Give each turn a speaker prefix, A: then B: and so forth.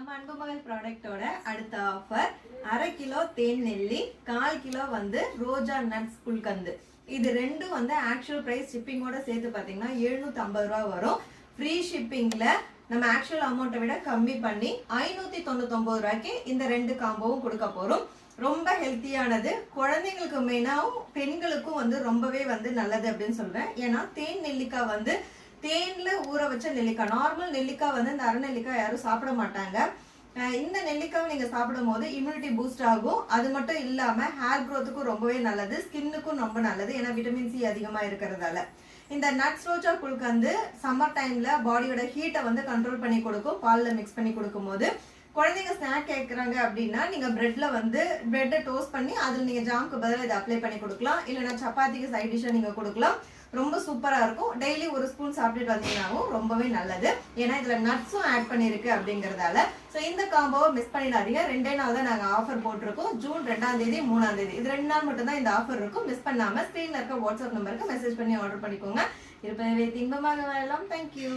A: நம்ம அன்பு மகள் ப்ராடக்ட்டோட அடுத்த ஆஃபர் 1/2 கிலோ தேன் நெல்லி 1/4 கிலோ வந்து ரோஜா நட்ஸ் குல்கந்து. இது ரெண்டும் வந்து ஆக்சுவல் பிரைஸ் ஷிப்பிங்கோட சேர்த்து பார்த்தீங்கன்னா 750 ரூபா வரும். ஃப்ரீ ஷிப்பிங்ல நம்ம ஆக்சுவல் அமௌண்ட்டை விட கம்மி பண்ணி 599 ரூபாய்க்கு இந்த ரெண்டு காம்போவும் கொடுக்க போறோம். ரொம்ப ஹெல்த்தியானது, குழந்தைங்களுக்கு மெயினாகவும் பெண்களுக்கும் வந்து ரொம்பவே வந்து நல்லது அப்படின்னு சொல்றேன். ஏன்னா தேன் நெல்லிக்காய் வந்து தேன்ல ஊற வச்ச நெல்லிக்காய். நார்மல் நெல்லிக்காய் வந்து இந்த அரை நெல்லிக்காய் யாரும் சாப்பிட மாட்டாங்க. இந்த நெல்லிக்காய் நீங்க சாப்பிடும் போது இம்யூனிட்டி பூஸ்ட் ஆகும். அது மட்டும் இல்லாம ஹேர் க்ரோத்துக்கும் ரொம்பவே நல்லது, ஸ்கின்னுக்கும் ரொம்ப நல்லது. ஏன்னா விட்டமின் சி அதிகமா இருக்கிறதால. இந்த நட்ஸ் ரோஜா குல்கந்து சம்மர் டைம்ல பாடியோட ஹீட்டை வந்து கண்ட்ரோல் பண்ணி கொடுக்கும். பால்ல மிக்ஸ் பண்ணி கொடுக்கும் போது குழந்தைங்க ஸ்நாக் கேட்குறாங்க அப்படின்னா நீங்க பிரெட்ல வந்து பிரெட்டை டோஸ்ட் பண்ணி அதில் நீங்க ஜாமுக்கு பதிலாக இதை அப்ளை பண்ணி கொடுக்கலாம். இல்லைன்னா சப்பாத்திக்கு சைட் டிஷ்ஷாக நீங்க கொடுக்கலாம். ரொம்ப சூப்பரா இருக்கும். டெய்லி ஒரு ஸ்பூன் சாப்பிட்டுட்டு வந்தீங்கன்னாவும் ரொம்பவே நல்லது. ஏன்னா இதுல நட்ஸும் ஆட் பண்ணிருக்கு அப்படிங்கறதால. ஸோ இந்த காம்போவை மிஸ் பண்ணிடாதீங்க. 2 நாள் தான் நாங்க ஆஃபர் போட்டிருக்கோம். ஜூன் 2ஆம் தேதி 3ஆம் தேதி இது 2 நாள் மட்டும் தான் இந்த ஆஃபர் இருக்கும். மிஸ் பண்ணாம ஸ்கிரீன்ல இருக்க வாட்ஸ்அப் நம்பருக்கு மெசேஜ் பண்ணி ஆர்டர் பண்ணிக்கோங்க. இருப்பதை இன்பமாக வாழலாம். தேங்க்யூ.